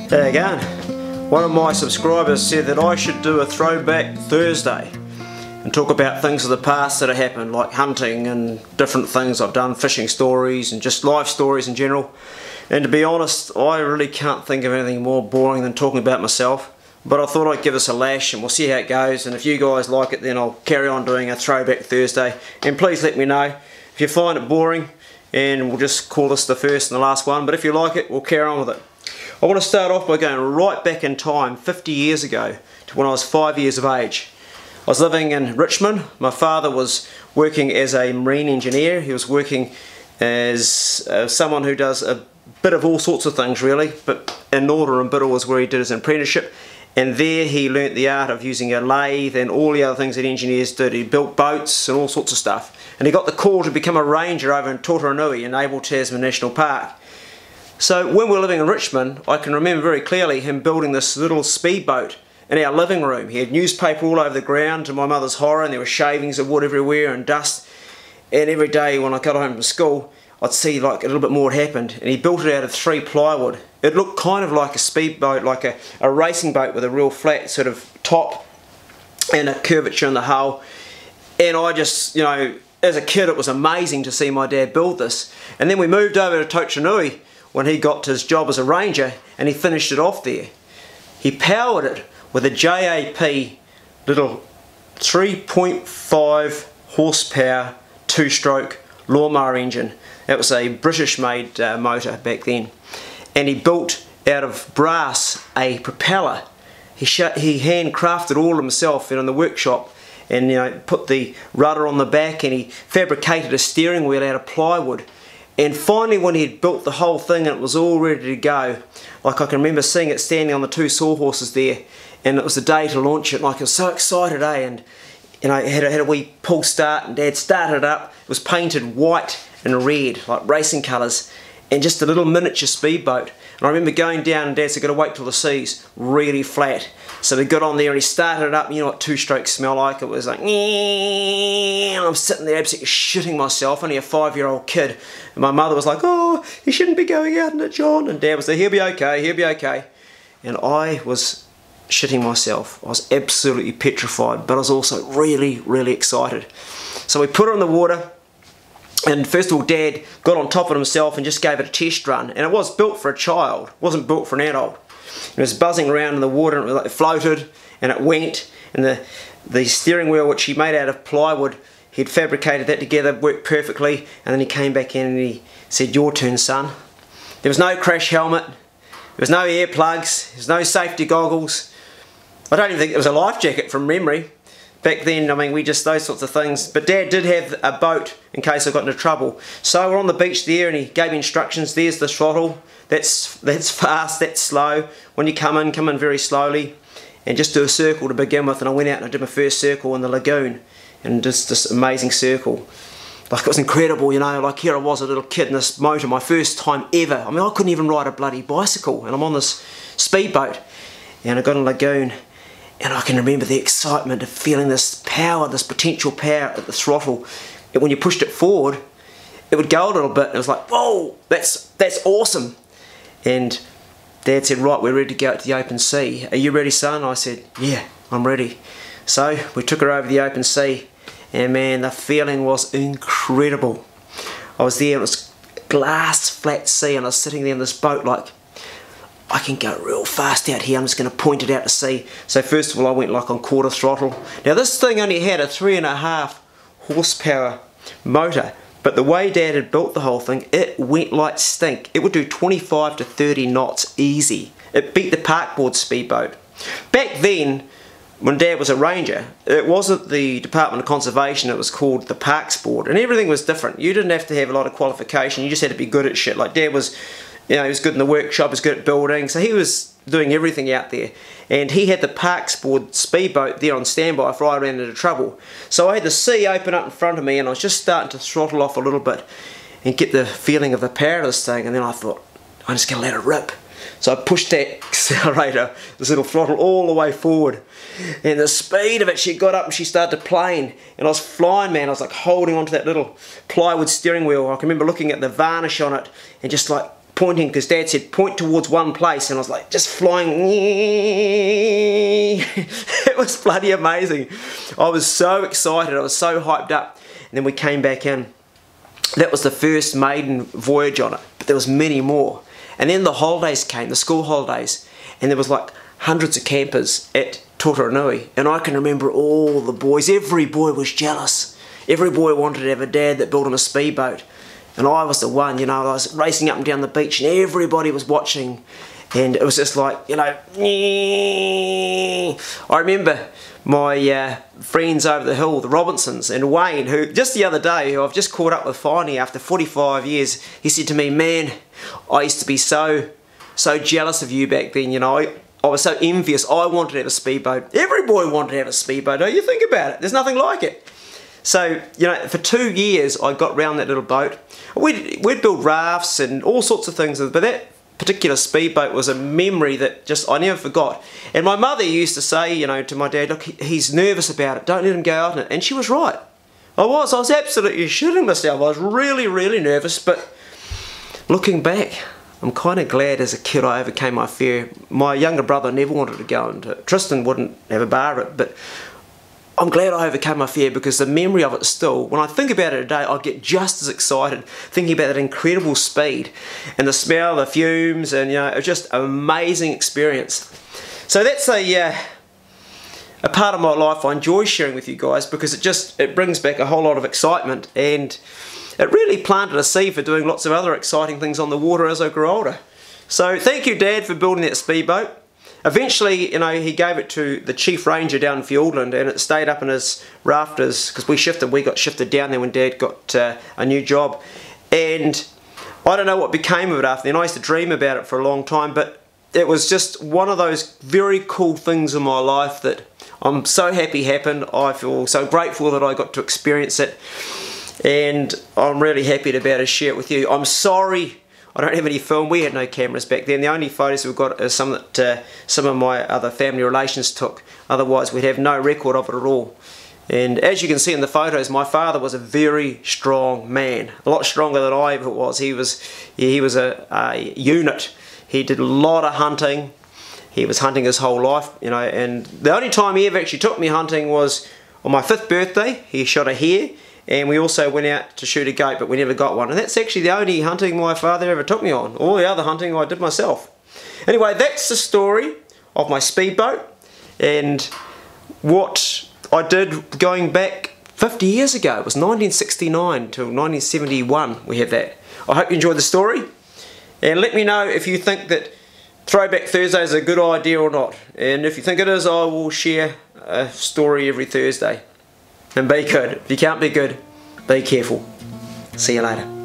There you go. One of my subscribers said that I should do a throwback Thursday and talk about things of the past that have happened, like hunting and different things I've done, fishing stories and just life stories in general. And to be honest, I really can't think of anything more boring than talking about myself. But I thought I'd give us a lash and we'll see how it goes, and if you guys like it then I'll carry on doing a throwback Thursday. And please let me know if you find it boring, and we'll just call this the first and the last one. But if you like it, we'll carry on with it. I want to start off by going right back in time 50 years ago to when I was 5 years of age. I was living in Richmond. My father was working as a marine engineer. He was working as someone who does a bit of all sorts of things really, but in Northern and Biddle was where he did his apprenticeship, and there he learnt the art of using a lathe and all the other things that engineers did. He built boats and all sorts of stuff, and he got the call to become a ranger over in Totara in Abel Tasman National Park. So when we were living in Richmond, I can remember very clearly him building this little speedboat in our living room. He had newspaper all over the ground, to my mother's horror, and there were shavings of wood everywhere and dust. And every day when I got home from school, I'd see like a little bit more had happened, and he built it out of 3 plywood. It looked kind of like a speedboat, like a racing boat with a real flat sort of top and a curvature in the hull. And I just, you know, as a kid it was amazing to see my dad build this. And then we moved over to Totara when he got his job as a ranger, and he finished it off there. He powered it with a JAP little 3.5 horsepower 2-stroke lawnmower engine. That was a British made motor back then. And he built out of brass a propeller. He handcrafted all himself in the workshop, and put the rudder on the back, and he fabricated a steering wheel out of plywood. And finally when he had built the whole thing and it was all ready to go, like I can remember seeing it standing on the 2 sawhorses there, and it was the day to launch it, like I was so excited, and it had a wee pull start, and Dad started it up. It was painted white and red, like racing colours, and just a little miniature speedboat. And I remember going down, and Dad said, "Got to wait till the sea's really flat." So we got on there and he started it up, and you know what 2-strokes smell like? It was like, and I'm sitting there absolutely shitting myself, only a 5-year-old kid. And my mother was like, "Oh, you shouldn't be going out in it, John." And Dad was there, "He'll be okay, he'll be okay." And I was shitting myself. I was absolutely petrified, but I was also really, really excited. So we put it in the water, and first of all Dad got on top of himself and just gave it a test run. And it was built for a child, it wasn't built for an adult. It was buzzing around in the water, and it floated, and it went, and the steering wheel, which he made out of plywood, he'd fabricated that together, worked perfectly. And then he came back in and he said, "Your turn, son." There was no crash helmet, there was no earplugs, there was no safety goggles. I don't even think there was a life jacket from memory. Back then, I mean, we just, those sorts of things. But Dad did have a boat in case I got into trouble. So we're on the beach there, and he gave me instructions. There's the throttle. That's fast, that's slow. When you come in very slowly, and just do a circle to begin with. And I went out and I did my first circle in the lagoon, and just this amazing circle. Like, it was incredible, you know, like here I was, a little kid in this motor, my first time ever. I mean, I couldn't even ride a bloody bicycle, and I'm on this speedboat, and I got in the lagoon. And I can remember the excitement of feeling this power, this potential power at the throttle. And when you pushed it forward, it would go a little bit. It was like, whoa, that's awesome. And Dad said, "Right, we're ready to go out to the open sea. Are you ready, son?" I said, "Yeah, I'm ready." So we took her over the open sea, and man, the feeling was incredible. I was there, it was glass flat sea, and I was sitting there in this boat like, I can go real fast out here, I'm just going to point it out to sea. So first of all I went like on quarter throttle. Now this thing only had a 3.5 horsepower motor, but the way Dad had built the whole thing, it went like stink. It would do 25 to 30 knots easy. It beat the parkboard speedboat. Back then, when Dad was a ranger, it wasn't the Department of Conservation, it was called the Parks Board, and everything was different. You didn't have to have a lot of qualification, you just had to be good at shit. Like Dad was, you know, he was good in the workshop, he was good at building, so he was doing everything out there. And he had the Parks Board speedboat there on standby if I ran into trouble. So I had the sea open up in front of me, and I was just starting to throttle off a little bit and get the feeling of the power of this thing, and then I thought, I'm just going to let it rip. So I pushed that accelerator, this little throttle, all the way forward. And the speed of it, she got up and she started to plane. And I was flying, man. I was like holding onto that little plywood steering wheel. I can remember looking at the varnish on it and just like pointing, because Dad said point towards one place, and I was like just flying. It was bloody amazing. I was so excited, I was so hyped up. And then we came back in. That was the first maiden voyage on it, but there was many more. And then the holidays came, the school holidays, and there was like hundreds of campers at Tōtaranui, and I can remember all the boys. Every boy was jealous. Every boy wanted to have a dad that built him a speedboat, and I was the one, you know. I was racing up and down the beach, and everybody was watching, and it was just like, you know, I remember my friends over the hill, the Robinsons, and Wayne, who just the other day, who I've just caught up with finally after 45 years, he said to me, man, I used to be so jealous of you back then, you know. I was so envious. I wanted to have a speedboat. Every boy wanted to have a speedboat. Don't you think about it? There's nothing like it. So, you know, for 2 years I got round that little boat. We'd build rafts and all sorts of things, but that particular speedboat was a memory that just I never forgot. And my mother used to say, you know, to my dad, look, he's nervous about it. Don't let him go out in it. And she was right. I was absolutely shitting myself. I was really, really nervous, but looking back, I'm kind of glad as a kid I overcame my fear. My younger brother never wanted to go into it. Tristan wouldn't have a bar of it, but I'm glad I overcame my fear, because the memory of it still, when I think about it today, I get just as excited thinking about that incredible speed and the smell, the fumes, and, you know, it was just an amazing experience. So that's a part of my life I enjoy sharing with you guys, because it brings back a whole lot of excitement, and it really planted a seed for doing lots of other exciting things on the water as I grew older. So thank you, Dad, for building that speedboat. Eventually, you know, he gave it to the chief ranger down in Fiordland, and it stayed up in his rafters, because we got shifted down there when Dad got a new job. And I don't know what became of it after then. I used to dream about it for a long time, but it was just one of those very cool things in my life that I'm so happy happened. I feel so grateful that I got to experience it, and I'm really happy to be able to share it with you. I'm sorry I don't have any film. We had no cameras back then. The only photos we've got are some that some of my other family relations took. Otherwise we'd have no record of it at all. And as you can see in the photos, my father was a very strong man, a lot stronger than I ever was. He was a unit. He did a lot of hunting. He was hunting his whole life, you know, and the only time he ever actually took me hunting was on my 5th birthday. He shot a hare, and we also went out to shoot a goat, but we never got one. And that's actually the only hunting my father ever took me on. All the other hunting I did myself. Anyway, that's the story of my speedboat and what I did going back 50 years ago. It was 1969 till 1971 we have that. I hope you enjoyed the story, and let me know if you think that Throwback Thursday is a good idea or not. And if you think it is, I will share a story every Thursday. And be good. If you can't be good, be careful. See you later.